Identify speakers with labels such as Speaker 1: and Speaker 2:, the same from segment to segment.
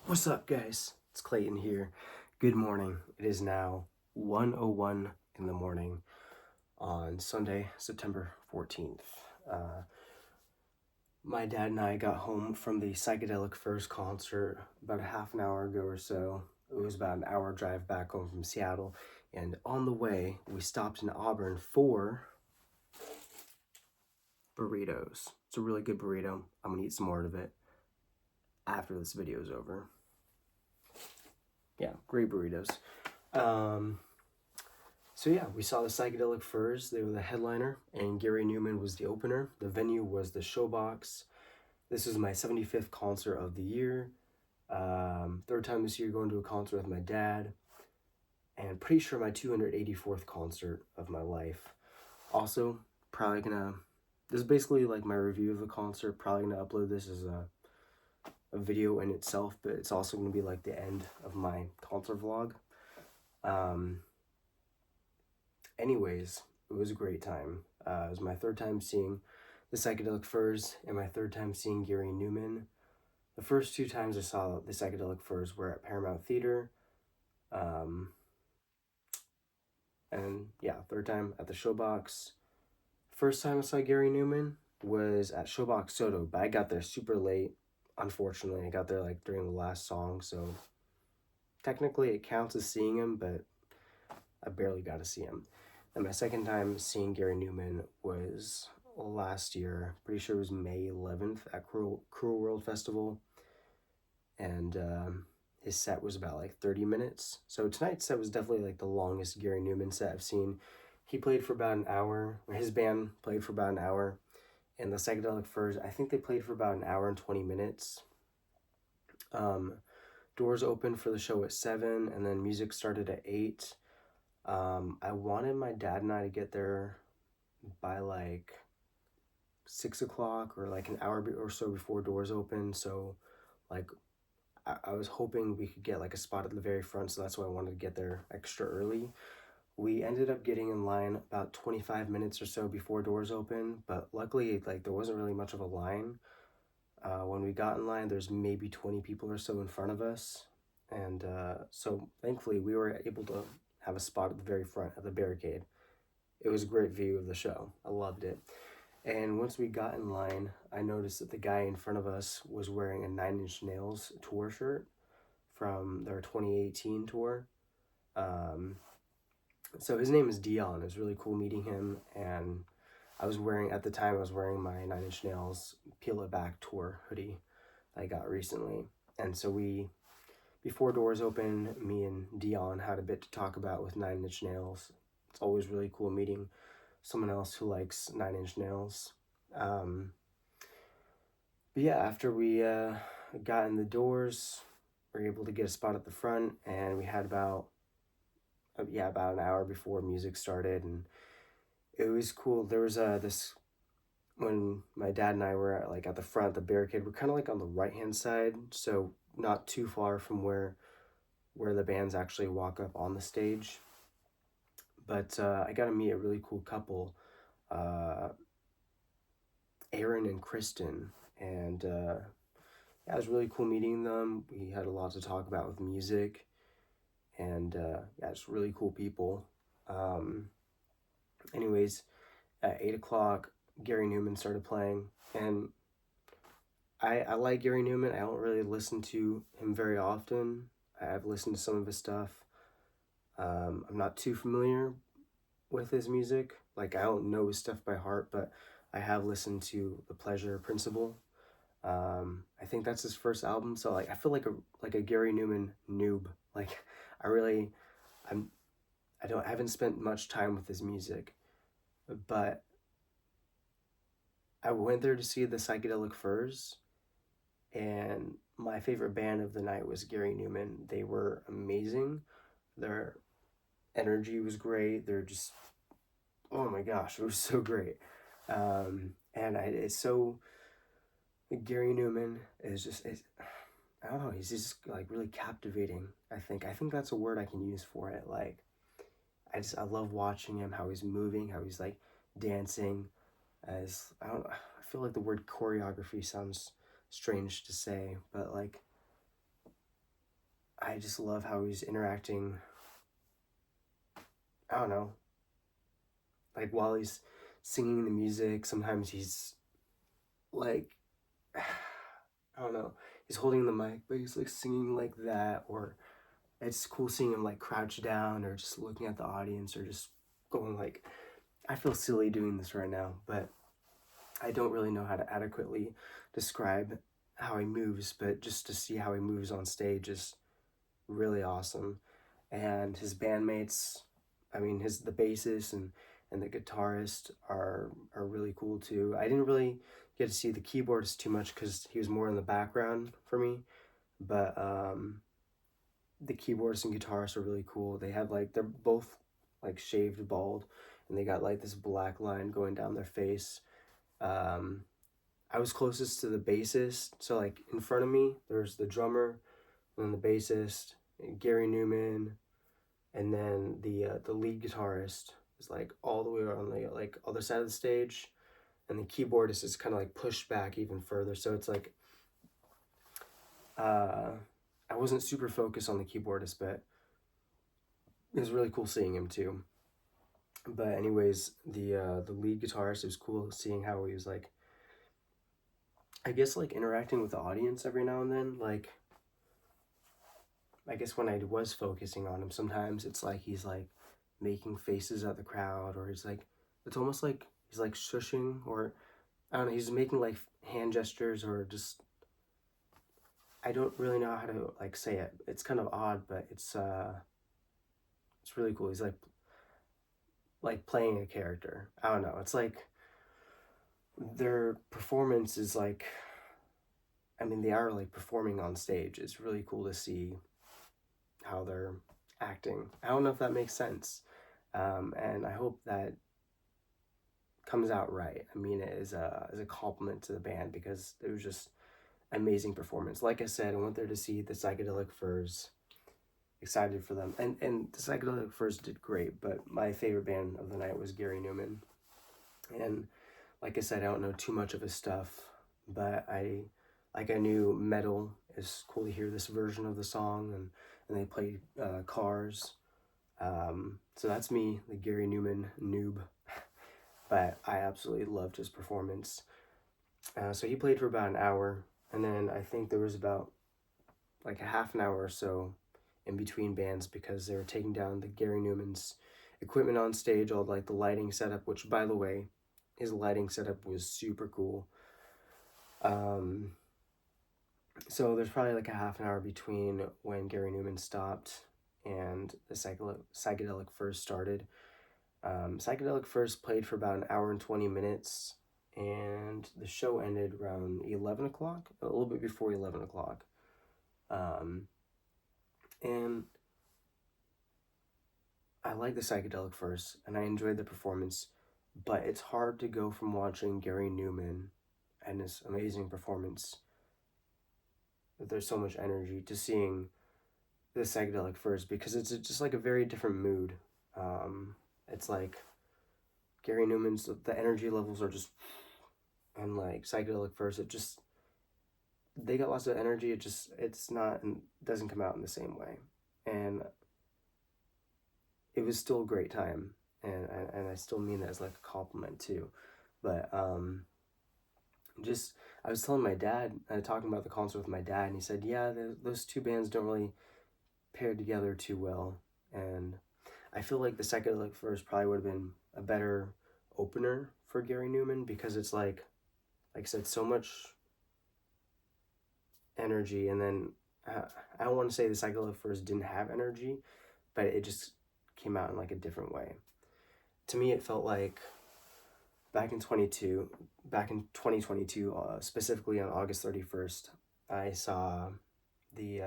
Speaker 1: What's up, guys? It's Clayton here. Good morning. It is now 1:01 in the morning on Sunday, September 14th. My dad and I got home from the Psychedelic Furs concert about a half an hour ago or so. It was about an hour drive back home from Seattle, and on the way, we stopped in Auburn for burritos. It's a really good burrito. I'm gonna eat some more of it after this video is over. Yeah, great burritos. So yeah, we saw the Psychedelic Furs. They were the headliner, and Gary Numan was the opener. The venue was the Showbox. This was my 75th concert of the year. Third time this year going to a concert with my dad, and pretty sure my 284th concert of my life. Also, probably gonna. This is basically like my review of the concert. Probably gonna upload this as a video in itself, but it's also gonna be like the end of my concert vlog. Anyways, it was a great time. It was my third time seeing the Psychedelic Furs and my third time seeing Gary Numan. The first two times I saw the Psychedelic Furs were at Paramount Theater. And yeah, third time at the Showbox. First time I saw Gary Numan was at Showbox Soto, but I got there super late. Unfortunately, I got there like during the last song, so technically it counts as seeing him, but I barely got to see him. And my second time seeing Gary Numan was last year. Pretty sure it was May 11th at Cruel World Festival. And his set was about like 30 minutes. So tonight's set was definitely like the longest Gary Numan set I've seen. He played for about an hour. His band played for about an hour. And the Psychedelic Furs, I think they played for about an hour and 20 minutes. Doors opened for the show at 7, and then music started at 8. I wanted my dad and I to get there by like 6 o'clock or like an hour or so before doors open. So like I was hoping we could get like a spot at the very front. So that's why I wanted to get there extra early. We ended up getting in line about 25 minutes or so before doors open. But luckily, like there wasn't really much of a line. When we got in line, there's maybe 20 people or so in front of us. And so thankfully we were able to have a spot at the very front of the barricade. It was a great view of the show. I loved it. And once we got in line, I noticed that the guy in front of us was wearing a Nine Inch Nails tour shirt from their 2018 tour. So his name is Dion. It was really cool meeting him. And at the time, I was wearing my Nine Inch Nails Peel It Back tour hoodie I got recently. And so before doors open, me and Dion had a bit to talk about with Nine Inch Nails. It's always really cool meeting someone else who likes Nine Inch Nails. But yeah, after we got in the doors, we were able to get a spot at the front, and we had about an hour before music started, and it was cool. There was when my dad and I were at the front, the barricade, we're kind of like on the right hand side, so not too far from where the bands actually walk up on the stage. But I got to meet a really cool couple, Aaron and Kristen, and it was really cool meeting them. We had a lot to talk about with music, and it's really cool people. Anyways, at 8 o'clock, Gary Numan started playing, and I like Gary Numan. I don't really listen to him very often. I've listened to some of his stuff. I'm not too familiar with his music. Like, I don't know his stuff by heart, but I have listened to The Pleasure Principle. I think that's his first album. So like, I feel like a Gary Numan noob. Like, I haven't spent much time with his music, but I went there to see the Psychedelic Furs, and my favorite band of the night was Gary Numan. They were amazing. Their energy was great. They're just, oh my gosh, it was so great. It's so, Gary Numan is I don't know, he's just like really captivating. I think that's a word I can use for it. Like, I love watching him, how he's moving, how he's like dancing. I feel like the word choreography sounds strange to say, but like I just love how he's interacting. I don't know, like while he's singing the music, sometimes he's like, I don't know, he's holding the mic, but he's like singing like that, or it's cool seeing him like crouch down or just looking at the audience or just going like, I feel silly doing this right now, but I don't really know how to adequately describe how he moves, but just to see how he moves on stage is really awesome. And his bandmates, I mean, the bassist and the guitarist are really cool too. I didn't really get to see the keyboardist too much because he was more in the background for me, but the keyboardist and guitarist are really cool. They have like, they're both like shaved bald, and they got like this black line going down their face. Um, I was closest to the bassist, so like in front of me, there's the drummer, and then the bassist, Gary Numan, and then the lead guitarist is like all the way on the like other side of the stage, and the keyboardist is kind of like pushed back even further. So it's like, uh, I wasn't super focused on the keyboardist, but it was really cool seeing him too. But anyways, the lead guitarist, it was cool seeing how he was like, I guess like interacting with the audience every now and then. Like, I guess when I was focusing on him, sometimes it's like he's like making faces at the crowd, or he's like, it's almost like he's like shushing, or I don't know, he's making like hand gestures, or just, I don't really know how to like say it. It's kind of odd, but it's really cool. He's like playing a character. I don't know. It's like their performance is like, I mean, they are like performing on stage. It's really cool to see how they're acting. I don't know if that makes sense. And I hope that comes out right. I mean, it is as a compliment to the band, because it was just amazing performance. Like I said, I went there to see the Psychedelic Furs. Excited for them, and the Psychedelic Furs did great. But my favorite band of the night was Gary Numan, and like I said, I don't know too much of his stuff, but I knew Metal is cool to hear this version of the song, and they played Cars. So that's me, the Gary Numan noob, but I absolutely loved his performance. So he played for about an hour, and then I think there was about like a half an hour or so in between bands, because they were taking down the Gary Numan's equipment on stage, all like the lighting setup, which by the way, his lighting setup was super cool. So there's probably like a half an hour between when Gary Numan stopped and the Psychedelic Furs started. Psychedelic Furs played for about an hour and 20 minutes, and the show ended around 11 o'clock, a little bit before 11 o'clock. And I like the Psychedelic Furs, and I enjoyed the performance, but it's hard to go from watching Gary Numan and his amazing performance, that there's so much energy, to seeing the Psychedelic Furs, because it's just like a very different mood. It's like Gary Numan's, the energy levels are just, and like Psychedelic Furs, it just, they got lots of energy. It's not, and doesn't come out in the same way. And it was still a great time, and I still mean that as like a compliment too. But just, I was telling my dad, talking about the concert with my dad, and he said, yeah, those two bands don't really pair together too well. And I feel like the Psychedelic Furs probably would have been a better opener for Gary Numan, because it's like I said, so much energy. And then I don't want to say the Psychedelic Furs didn't have energy, but it just came out in like a different way. To me, it felt like back in 2022, specifically on August 31st, I saw the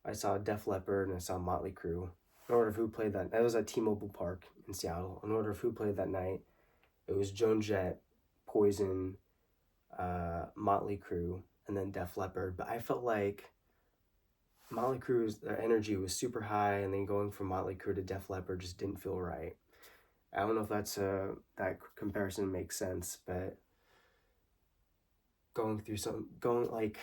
Speaker 1: I saw Def Leppard and I saw Motley Crue. In order of who played that, that was at T-Mobile Park in Seattle. In order of who played that night, it was Joan Jett, Poison, Motley Crue, and then Def Leppard. But I felt like Motley Crue's their energy was super high, and then going from Motley Crue to Def Leppard just didn't feel right. I don't know if that comparison makes sense, but going like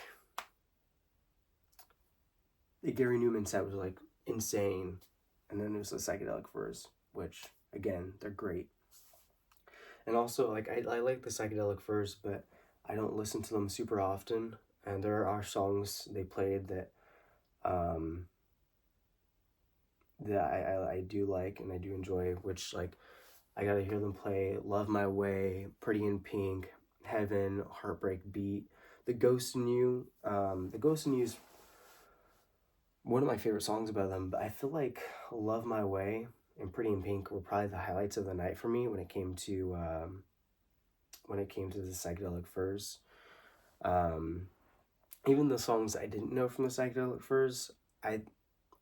Speaker 1: the Gary Numan set was like insane, and then there's the Psychedelic Furs, which again they're great. And also like I like the Psychedelic Furs, but I don't listen to them super often. And there are songs they played that um, that I do like and I do enjoy, which like I gotta hear them play Love My Way, Pretty in Pink, Heaven, Heartbreak Beat, The Ghost in You. The Ghost in You is one of my favorite songs about them, but I feel like Love My Way and Pretty in Pink were probably the highlights of the night for me when it came to the Psychedelic Furs. Um, Even the songs I didn't know from the Psychedelic Furs, I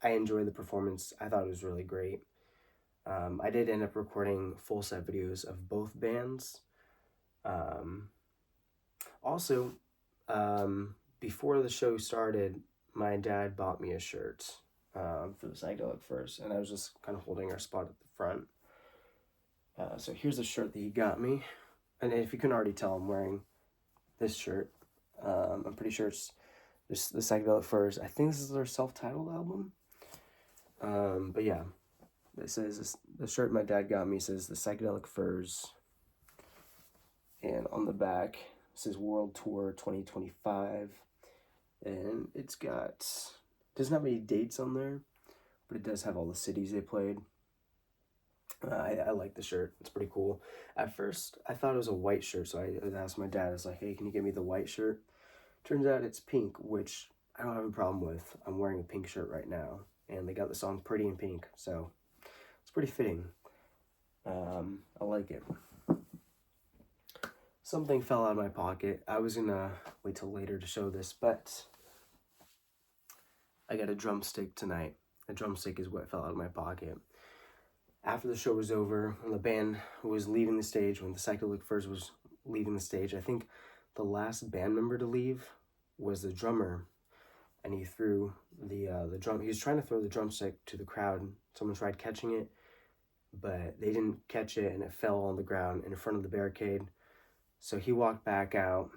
Speaker 1: enjoyed the performance. I thought it was really great. I did end up recording full set videos of both bands. Um, Also, before the show started, my dad bought me a shirt for the Psychedelic Furs, and I was just kind of holding our spot at the front. So here's the shirt that he got me, and if you can already tell, I'm wearing this shirt. I'm pretty sure it's just the Psychedelic Furs. I think this is their self-titled album. But yeah, it says the shirt my dad got me says the Psychedelic Furs, and on the back it says World Tour 2025, and doesn't have any dates on there, but it does have all the cities they played. I like the shirt. It's pretty cool. At first, I thought it was a white shirt, so I asked my dad. I was like, "Hey, can you get me the white shirt?" Turns out it's pink, which I don't have a problem with. I'm wearing a pink shirt right now, and they got the song "Pretty in Pink," so it's pretty fitting. I like it. Something fell out of my pocket. I was gonna wait till later to show this, but I got a drumstick tonight. A drumstick is what fell out of my pocket. After the show was over, when the band was leaving the stage, when the Psychedelic Furs was leaving the stage, I think the last band member to leave was the drummer, and he threw the drum. He was trying to throw the drumstick to the crowd. Someone tried catching it, but they didn't catch it, and it fell on the ground in front of the barricade. So he walked back out,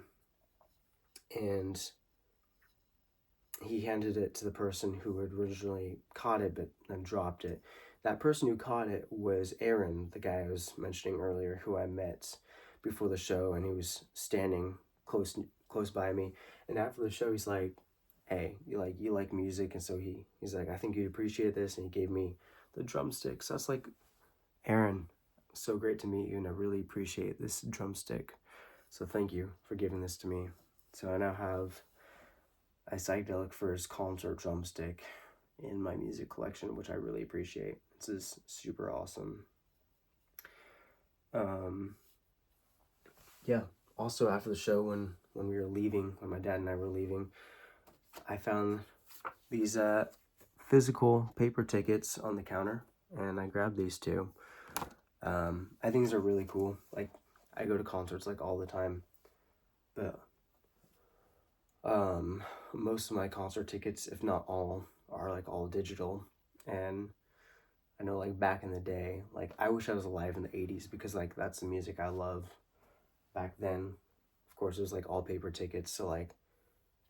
Speaker 1: and he handed it to the person who had originally caught it, but then dropped it. That person who caught it was Aaron, the guy I was mentioning earlier, who I met before the show, and he was standing close by me. And after the show, he's like, "Hey, you like music?" And so he's like, "I think you'd appreciate this," and he gave me the drumsticks. So that's like, Aaron, so great to meet you, and I really appreciate this drumstick. So thank you for giving this to me. So I now have a Psychedelic Furs concert drumstick in my music collection, which I really appreciate. This is super awesome. Yeah. Also, after the show, when we were leaving, when my dad and I were leaving, I found these physical paper tickets on the counter, and I grabbed these two. I think these are really cool. Like, I go to concerts like all the time, but most of my concert tickets, if not all, are like all digital. And I know like back in the day, like I wish I was alive in the 80s, because like that's the music I love. Back then, of course, it was like all paper tickets. So like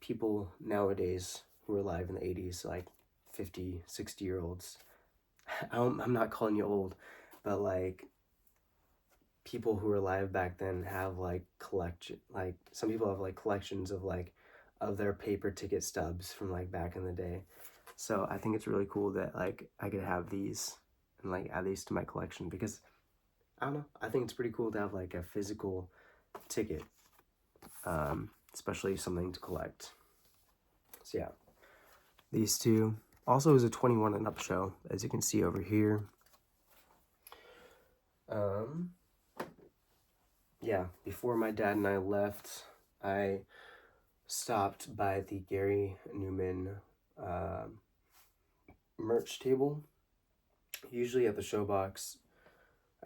Speaker 1: people nowadays who are alive in the 80s, like 50, 60-year-olds, I'm not calling you old, but like people who were alive back then have like some people have like collections of their paper ticket stubs from like back in the day. So I think it's really cool that like I could have these and like add these to my collection, because I don't know, I think it's pretty cool to have like a physical ticket, especially something to collect. So yeah, these two. Also, it was a 21 and up show, as you can see over here. Yeah, before my dad and I left, I stopped by the Gary Numan merch table. Usually at the Showbox,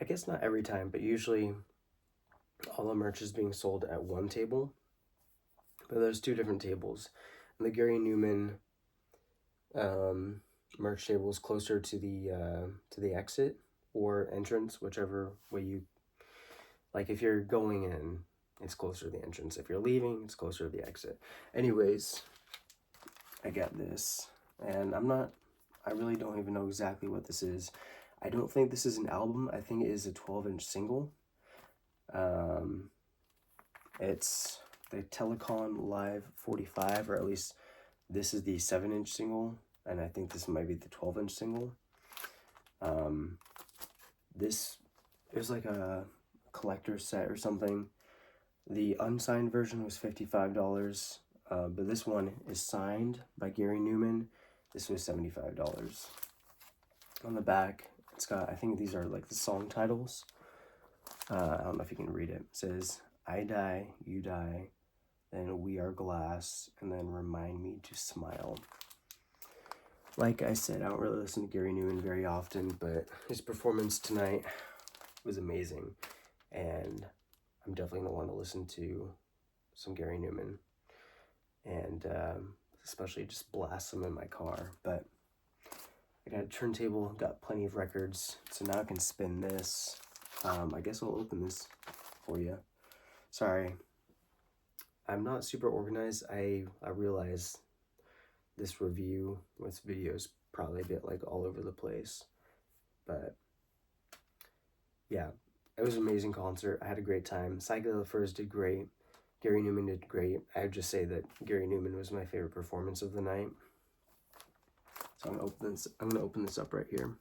Speaker 1: I guess not every time, but usually all the merch is being sold at one table. But there's two different tables. And the Gary Numan merch table is closer to the exit or entrance, whichever way you like. If you're going in, it's closer to the entrance. If you're leaving, it's closer to the exit. Anyways, I got this. and I really don't even know exactly what this is. I don't think this is an album. I think it is a 12-inch single. It's the Telecon Live 45, or at least this is the 7-inch single, and I think this might be the 12-inch single. This is like a collector's set or something. The unsigned version was $55, but this one is signed by Gary Numan. This was $75. On the back, it's got, I think these are like the song titles. I don't know if you can read it. It says, I die, you die, then we are glass, and then remind me to smile. Like I said, I don't really listen to Gary Numan very often, but his performance tonight was amazing, and I'm definitely going to want to listen to some Gary Numan, and especially just blast some in my car. But I got a turntable, got plenty of records, so now I can spin this. I guess I'll open this for you. Sorry, I'm not super organized. I realize this review, this video is probably a bit like all over the place, but yeah, it was an amazing concert. I had a great time. Psychedelic Furs did great. Gary Numan did great. I would just say that Gary Numan was my favorite performance of the night. So I'm gonna open this up right here.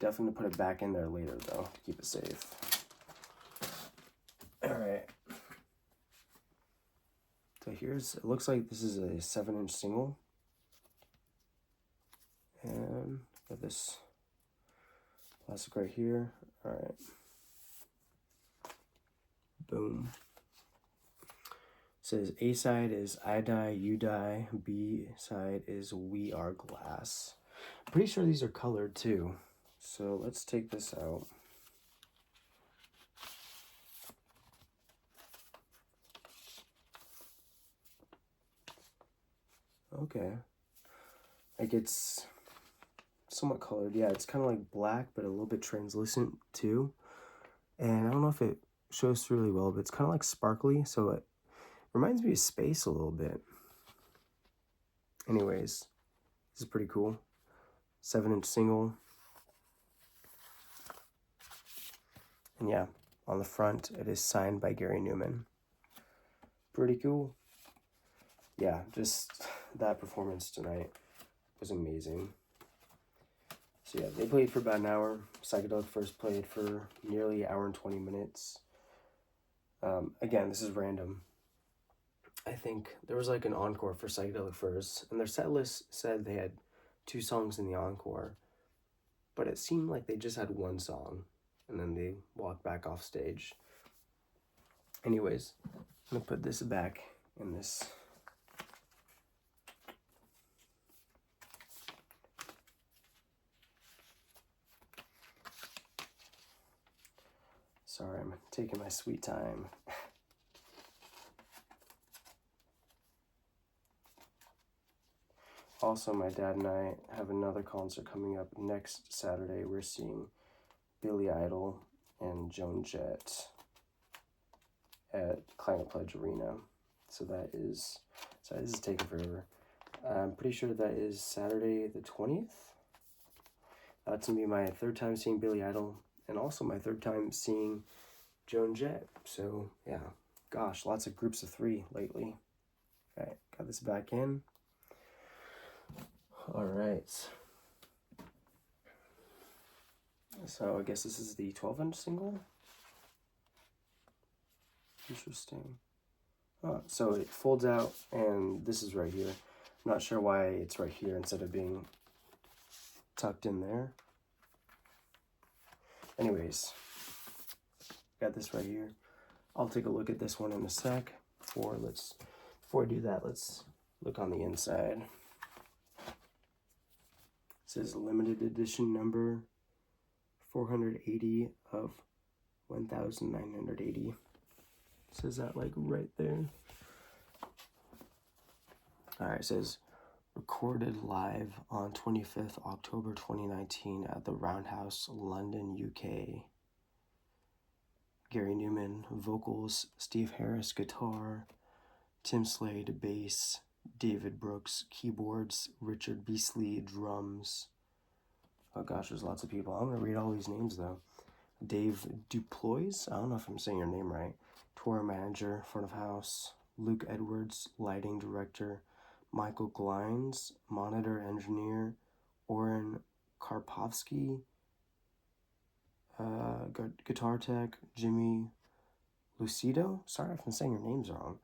Speaker 1: Definitely put it back in there later though, to keep it safe. Alright. So it looks like this is a 7-inch single. And got this plastic right here. Alright. Boom. It says A side is I die, you die. B side is we are glass. I'm pretty sure these are colored too. So let's take this out. Okay. Like it's somewhat colored. Yeah, it's kind of like black, but a little bit translucent too. And I don't know if it shows through really well, but it's kind of like sparkly. So it reminds me of space a little bit. Anyways, this is pretty cool. 7-inch single. And yeah, on the front, it is signed by Gary Numan. Pretty cool. Yeah, just that performance tonight was amazing. So yeah, they played for about an hour. Psychedelic Furs played for nearly an hour and 20 minutes. Again, this is random. I think there was like an encore for Psychedelic Furs, and their set list said they had 2 songs in the encore, but it seemed like they just had 1 song, and then they walked back off stage. Anyways, I'm gonna put this back in this. Sorry, I'm taking my sweet time. Also, my dad and I have another concert coming up next Saturday. We're seeing Billy Idol and Joan Jett at Climate Pledge Arena. So that is, sorry, this is taking forever. I'm pretty sure that is Saturday the 20th. That's going to be my 3rd time seeing Billy Idol, and also my 3rd time seeing Joan Jett. So, yeah, gosh, lots of groups of 3 lately. All right, got this back in. All right. So, I guess this is the 12-inch single. Interesting. So it folds out, and this is right here. I'm not sure why it's right here instead of being tucked in there. Anyways, got this right here. I'll take a look at this one in a sec. Before I do that, let's look on the inside. It says limited edition number 480 of 1980. It says that like right there. Alright, it says recorded live on 25th October 2019 at the Roundhouse, London, UK. Gary Numan, vocals, Steve Harris, guitar, Tim Slade, bass, David Brooks, keyboards, Richard Beasley, drums. Oh gosh, there's lots of people. I'm going to read all these names though. Dave Duplois, I don't know if I'm saying your name right, tour manager, front of house. Luke Edwards, lighting director. Michael Glines, monitor engineer. Oren Karpovsky, guitar tech. Jimmy Lucido, sorry if I'm saying your names wrong.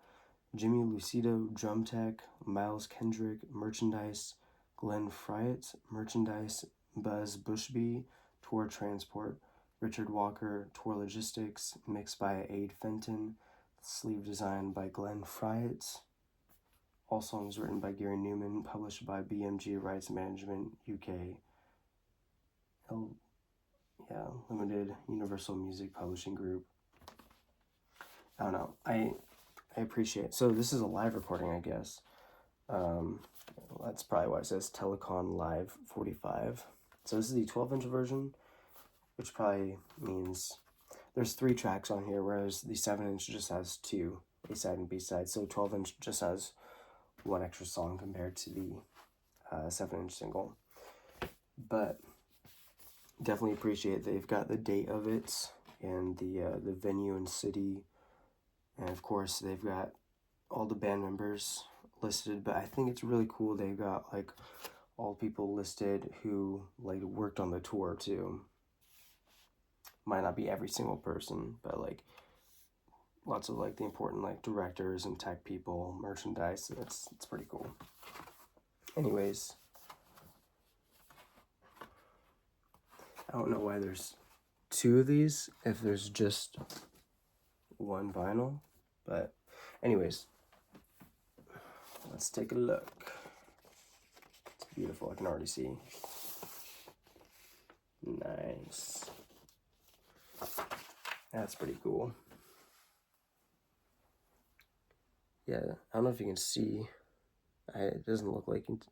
Speaker 1: Jimmy Lucido, drum tech. Miles Kendrick, merchandise. Glenn Friot, merchandise. Buzz Bushby, tour transport. Richard Walker, tour logistics. Mixed by Aid Fenton. Sleeve design by Glenn Friot. All songs written by Gary Numan. Published by BMG Rights Management UK. Limited Universal Music Publishing Group. I don't know. I appreciate it. So this is a live recording, I guess. That's probably why it says Telecon Live 45. So this is the 12-inch version, which probably means there's 3 tracks on here, whereas the 7-inch just has 2, A-side and B-side. So 12-inch just has 1 extra song compared to the 7-inch single. But definitely appreciate they've got the date of it and the venue and city, and of course they've got all the band members listed. But I think it's really cool they've got like all people listed who like worked on the tour too. Might not be every single person, but like lots of like the important like directors and tech people, merchandise. It's pretty cool. Anyways, I don't know why there's 2 of these if there's just 1 vinyl, but anyways, let's take a look. It's beautiful, I can already see. Nice. That's pretty cool. Yeah, I don't know if you can see. It doesn't look like it.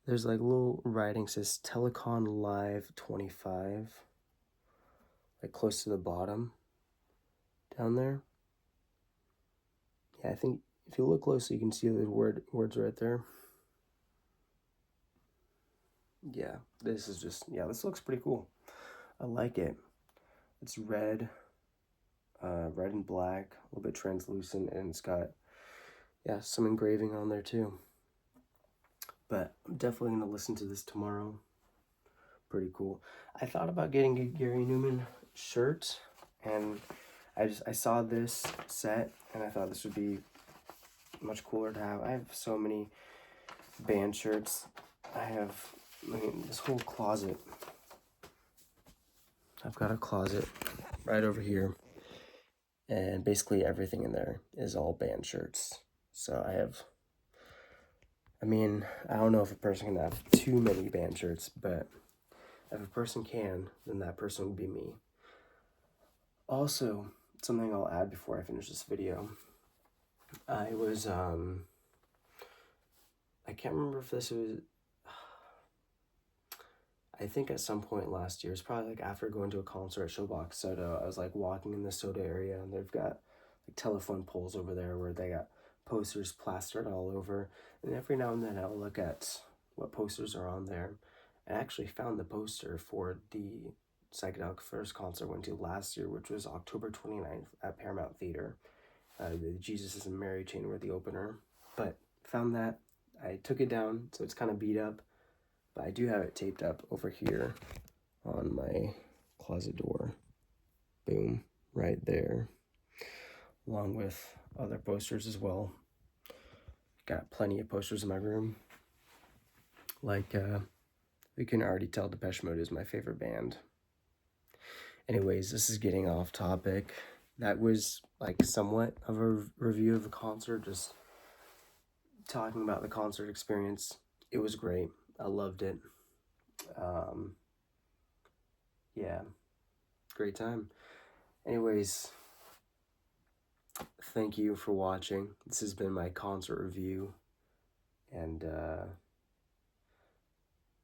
Speaker 1: There's like little writing says Telecon Live 25, like close to the bottom down there. Yeah, I think if you look closely, you can see the words right there. Yeah, this looks pretty cool. I like it. It's red, red and black, a little bit translucent, and it's got, some engraving on there too. But I'm definitely going to listen to this tomorrow. Pretty cool. I thought about getting a Gary Numan shirt, and I saw this set, and I thought this would be much cooler to have. I have so many band shirts. This whole closet. I've got a closet right over here, and basically everything in there is all band shirts. So I don't know if a person can have too many band shirts, but if a person can, then that person would be me. Also, something I'll add before I finish this video. I can't remember if this was, I think at some point last year, it's probably like after going to a concert at Showbox Soda, I was like walking in the soda area, and they've got like telephone poles over there where they got posters plastered all over, and every now and then I'll look at what posters are on there. I actually found the poster for the Psychedelic Furs concert I went to last year, which was October 29th at Paramount Theater. The Jesus is a Mary chain were the opener, but found that. I took it down, so it's kind of beat up, but I do have it taped up over here on my closet door. Boom, right there, along with other posters as well. Got plenty of posters in my room. Like, we can already tell Depeche Mode is my favorite band. Anyways, this is getting off topic. That was like somewhat of a review of the concert, just talking about the concert experience. It was great. I loved it. Great time. Anyways, thank you for watching. This has been my concert review, and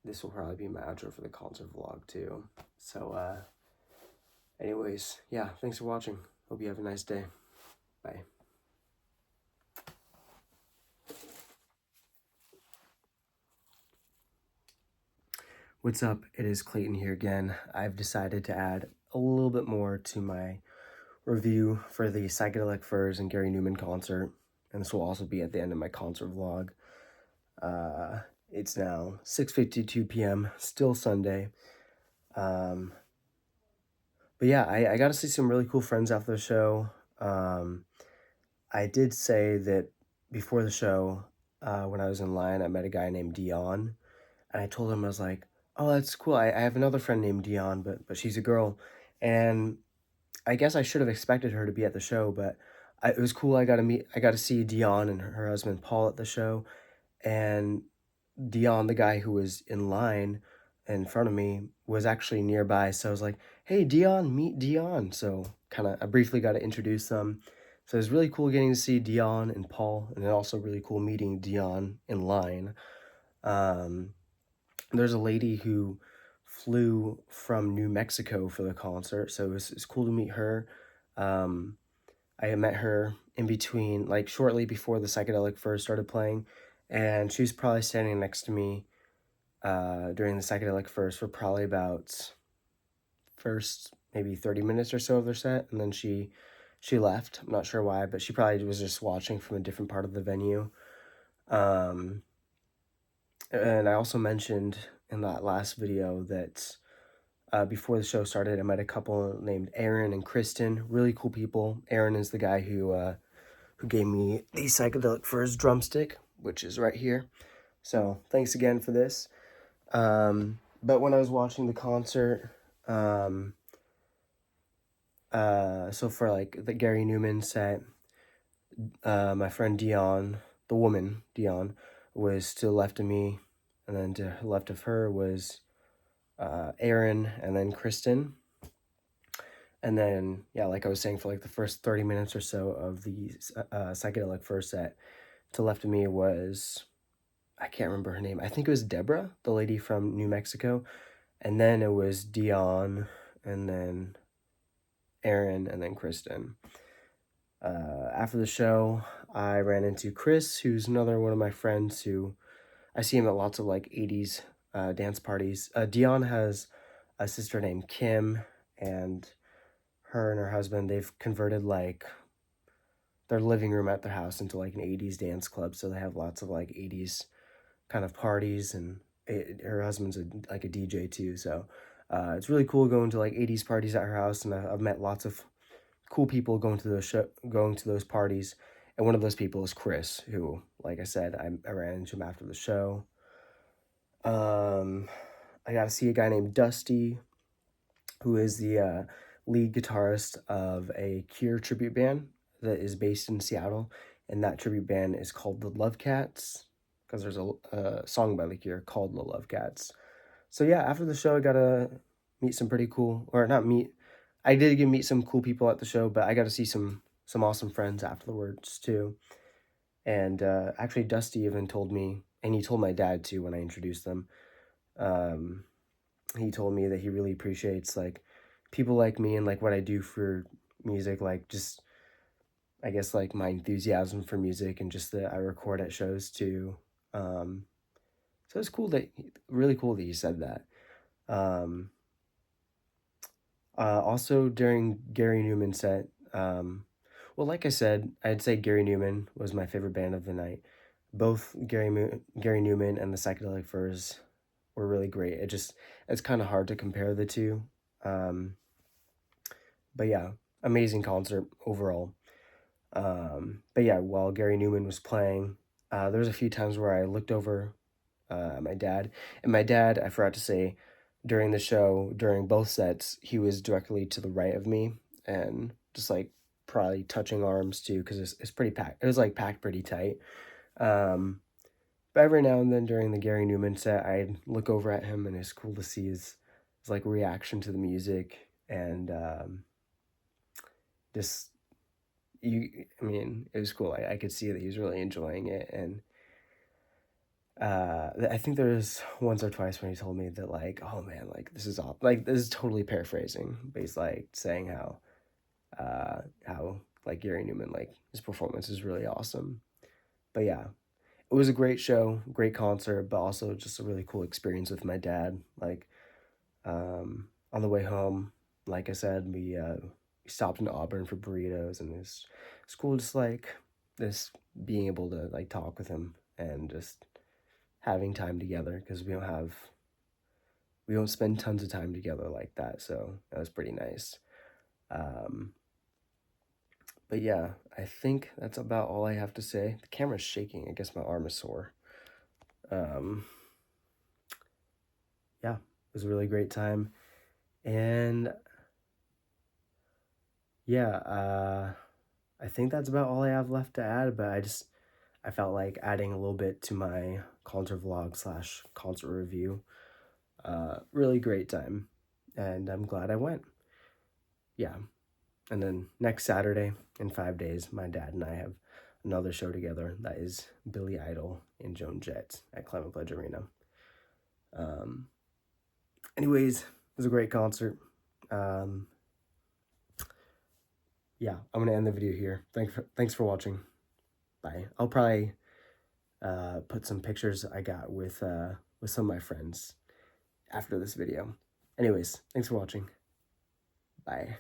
Speaker 1: this will probably be my outro for the concert vlog too. So, anyways, yeah, thanks for watching. Hope you have a nice day. Bye. What's up? It is Clayton here again. I've decided to add a little bit more to my review for the Psychedelic Furs and Gary Numan concert, and this will also be at the end of my concert vlog. It's now 6:52 p.m., still Sunday. But yeah, I got to see some really cool friends after the show. I did say that before the show, when I was in line, I met a guy named Dion, and I told him, I was like, oh, that's cool. I have another friend named Dion, but she's a girl. And I guess I should have expected her to be at the show, but it was cool. I got to see Dion and her husband Paul at the show, and Dion, the guy who was in line in front of me, was actually nearby. So I was like, hey, Dion, meet Dion. So I briefly got to introduce them. So it was really cool getting to see Dion and Paul, and then also really cool meeting Dion in line. There's a lady who flew from New Mexico for the concert, so it's cool to meet her. I met her in between, like shortly before the Psychedelic Furs started playing, and she was probably standing next to me during the Psychedelic Furs for probably about first maybe 30 minutes or so of their set, and then she left. I'm not sure why, but she probably was just watching from a different part of the venue. And I also mentioned in that last video that before the show started, I met a couple named Aaron and Kristen. Really cool people. Aaron is the guy who gave me the Psychedelic Furs drumstick, which is right here. So thanks again for this. But when I was watching the concert, so for like the Gary Numan set, my friend Dion, the woman Dion, was to the left of me, and then to the left of her was Aaron, and then Kristen. And then, yeah, like I was saying, for like the first 30 minutes or so of the Psychedelic Furs set, to the left of me was, I can't remember her name. I think it was Deborah, the lady from New Mexico. And then it was Dion, and then Aaron, and then Kristen. After the show, I ran into Chris, who's another one of my friends who I see him at lots of like 80s dance parties. Dion has a sister named Kim, and her and her husband, they've converted like their living room at their house into like an 80s dance club, so they have lots of like 80s kind of parties, and her husband's like a DJ too, so it's really cool going to like 80s parties at her house, and I've met lots of cool people going to those parties, and one of those people is Chris, who, like I said, I ran into him after the show. I got to see a guy named Dusty, who is the lead guitarist of a Cure tribute band that is based in Seattle, and that tribute band is called the Love Cats, because there's a song by the Cure called the Love Cats. So yeah, after the show, I got to meet some pretty cool, or not meet, I did get meet some cool people at the show, but I got to see some awesome friends afterwards too. And actually, Dusty even told me, and he told my dad too when I introduced them. He told me that he really appreciates like people like me and like what I do for music, like just I guess like my enthusiasm for music and just that I record at shows too. So it's cool really cool that you said that. Also during Gary Numan's set, well, like I said, I'd say Gary Numan was my favorite band of the night. Both Gary Numan and the Psychedelic Furs were really great. It's kind of hard to compare the two. But yeah, amazing concert overall. But yeah, while Gary Numan was playing, there was a few times where I looked over at my dad, and my dad, I forgot to say, during the show, during both sets, he was directly to the right of me, and just like probably touching arms too, because it's pretty packed. It was like packed pretty tight. But every now and then during the Gary Numan set, I'd look over at him, and it's cool to see his like reaction to the music, and just I mean, it was cool. I could see that he was really enjoying it, and I think there's once or twice when he told me that, like, oh man, like this is all, like, this is totally paraphrasing, but he's like saying how like Gary Newman, like his performance is really awesome. But yeah, it was a great show, great concert, but also just a really cool experience with my dad. Like, on the way home, like I said, we stopped in Auburn for burritos, and it's cool just like this being able to like talk with him and just having time together, because we don't spend tons of time together like that, so that was pretty nice. Um, but yeah, I think that's about all I have to say. The camera's shaking. I guess my arm is sore. Um, yeah, it was a really great time. And yeah, I think that's about all I have left to add, but I felt like adding a little bit to my concert vlog slash concert review. Really great time. And I'm glad I went. Yeah. And then next Saturday, in 5 days, my dad and I have another show together. That is Billy Idol and Joan Jett at Climate Pledge Arena. Um, anyways, it was a great concert. Um, yeah, I'm gonna end the video here. Thanks for watching. Bye. I'll probably put some pictures I got with some of my friends after this video. Anyways, thanks for watching. Bye.